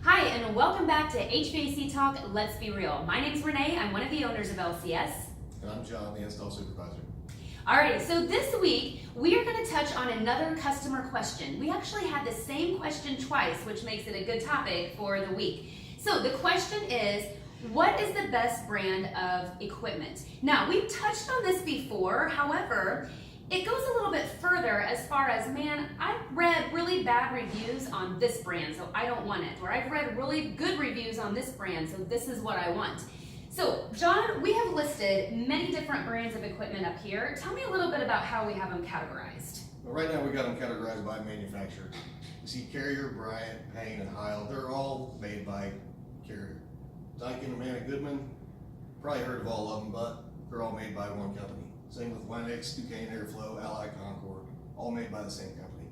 Hi, and welcome back to HVAC Talk, Let's Be Real. My name's Renee, I'm one of the owners of LCS. And I'm John, the install supervisor. Alrighty, so this week, we are going to touch on another customer question. We actually had the same question twice, which makes it a good topic for the week. So the question is, what is the best brand of equipment? Now, we've touched on this before, however, it goes a little bit further as far as, man, I've read really bad reviews on this brand, so I don't want it. Or I've read really good reviews on this brand, so this is what I want. So, John, we have listed many different brands of equipment up here. Tell me a little bit about how we have them categorized. Well, right now we got them categorized by manufacturer. You see Carrier, Bryant, Payne, and Heil. They're all made by Carrier. Daikin, Amana, Goodman, probably heard of all of them, but they're all made by one company. Same with Lennox, Duquesne Airflow, Ally Concord, all made by the same company.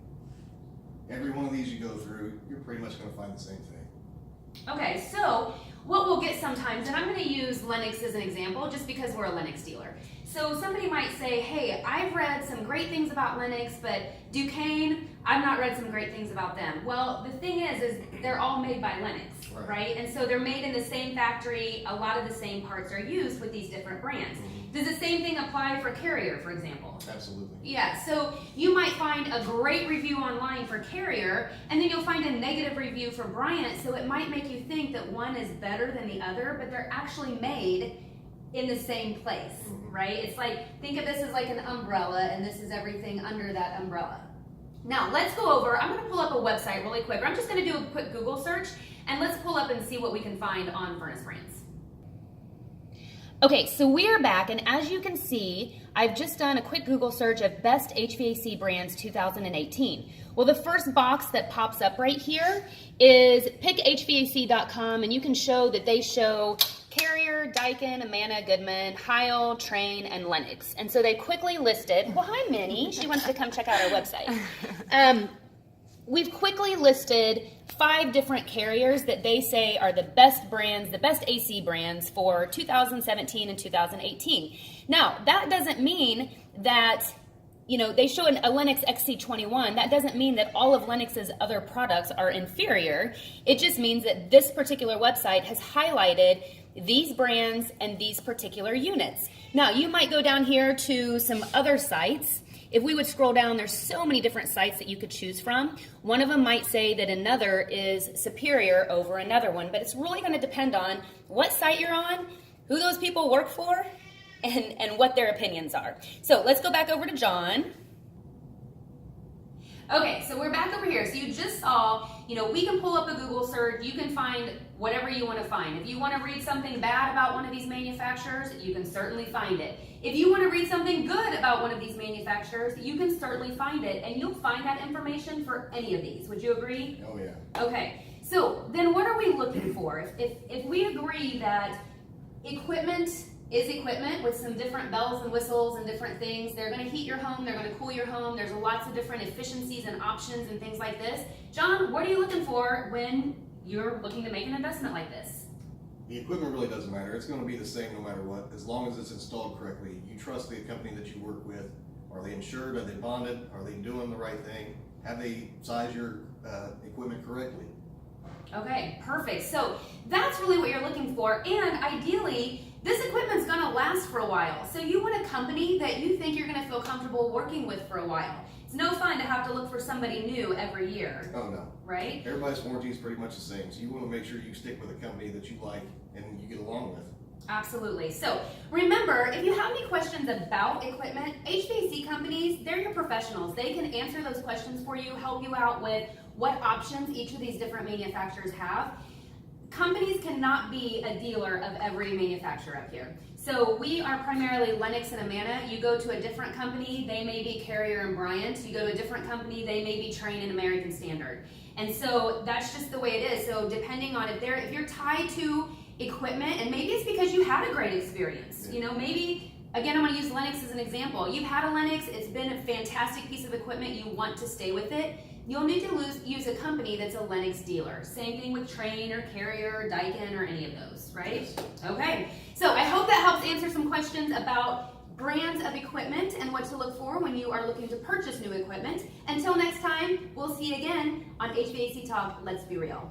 Every one of these you go through, you're pretty much going to find the same thing. Okay, so what we'll get sometimes, and I'm going to use Lennox as an example just because we're a Lennox dealer. So somebody might say, hey, I've read some great things about Lennox, but Duquesne, I've not read some great things about them. Well, the thing is they're all made by Lennox, right? And so they're made in the same factory. A lot of the same parts are used with these different brands. Does the same thing apply for Carrier, for example? Absolutely. Yeah, so you might find a great review online for Carrier, and then you'll find a negative review for Bryant, so it might make you think that one is better than the other, but they're actually made in the same place, right? It's like, think of this as like an umbrella, and this is everything under that umbrella. Now, let's go over, I'm gonna pull up a website really quick, or I'm just gonna do a quick Google search, and let's pull up and see what we can find on furnace brands. Okay, so we are back, and as you can see, I've just done a quick Google search of best HVAC brands 2018. Well, the first box that pops up right here is pickhvac.com, and you can show that they show Carrier, Daikin, Amana, Goodman, Heil, Trane, and Lennox. And so they quickly listed, well, hi, Minnie. She wants to come check out our website. We've quickly listed 5 different Carriers that they say are the best brands, the best AC brands for 2017 and 2018. Now, that doesn't mean that, you know, they show a Lennox XC21. That doesn't mean that all of Lennox's other products are inferior. It just means that this particular website has highlighted these brands and these particular units. Now, you might go down here to some other sites. If we would scroll down, there's so many different sites that you could choose from. One of them might say that another is superior over another one, but it's really going to depend on what site you're on, who those people work for, and what their opinions are. So let's go back over to John. Okay, so we're back over here. So you just saw, you know, we can pull up a Google search. You can find whatever you want to find. If you want to read something bad about one of these manufacturers, you can certainly find it. If you want to read something good about one of these manufacturers, you can certainly find it, and you'll find that information for any of these. Would you agree? Oh, yeah. Okay, so then what are we looking for? If we agree that equipment is equipment with some different bells and whistles and different things, they're going to heat your home, they're going to cool your home, there's lots of different efficiencies and options and things like this. John, what are you looking for when you're looking to make an investment like this? The equipment really doesn't matter. It's going to be the same no matter what, as long as it's installed correctly. You trust the company that you work with. Are they insured? Are they bonded? Are they doing the right thing? Have they sized your equipment correctly? Okay, perfect. So that's really what you're looking for, and ideally, this equipment's going to last for a while. So you want a company that you think you're going to feel comfortable working with for a while. It's no fun to have to look for somebody new every year. Oh, no. Right? Everybody's warranty is pretty much the same, so you want to make sure you stick with a company that you like and you get along with. Absolutely. So remember, if you have any questions about equipment, HVAC companies, they're your professionals. They can answer those questions for you, help you out with what options each of these different manufacturers have. Companies cannot be a dealer of every manufacturer up here. So we are primarily Lennox and Amana. You go to a different company, they may be Carrier and Bryant. You go to a different company, they may be Trane and American Standard. And so that's just the way it is. So depending on if you're tied to equipment, and maybe it's because you had a great experience. You know, maybe, again, I'm going to use Lennox as an example. You've had a Lennox, it's been a fantastic piece of equipment, you want to stay with it. You'll need to use a company that's a Lennox dealer. Same thing with Trane or Carrier or Daikin or any of those, right? Yes. Okay, so I hope that helps answer some questions about brands of equipment and what to look for when you are looking to purchase new equipment. Until next time, we'll see you again on HVAC Talk, Let's Be Real.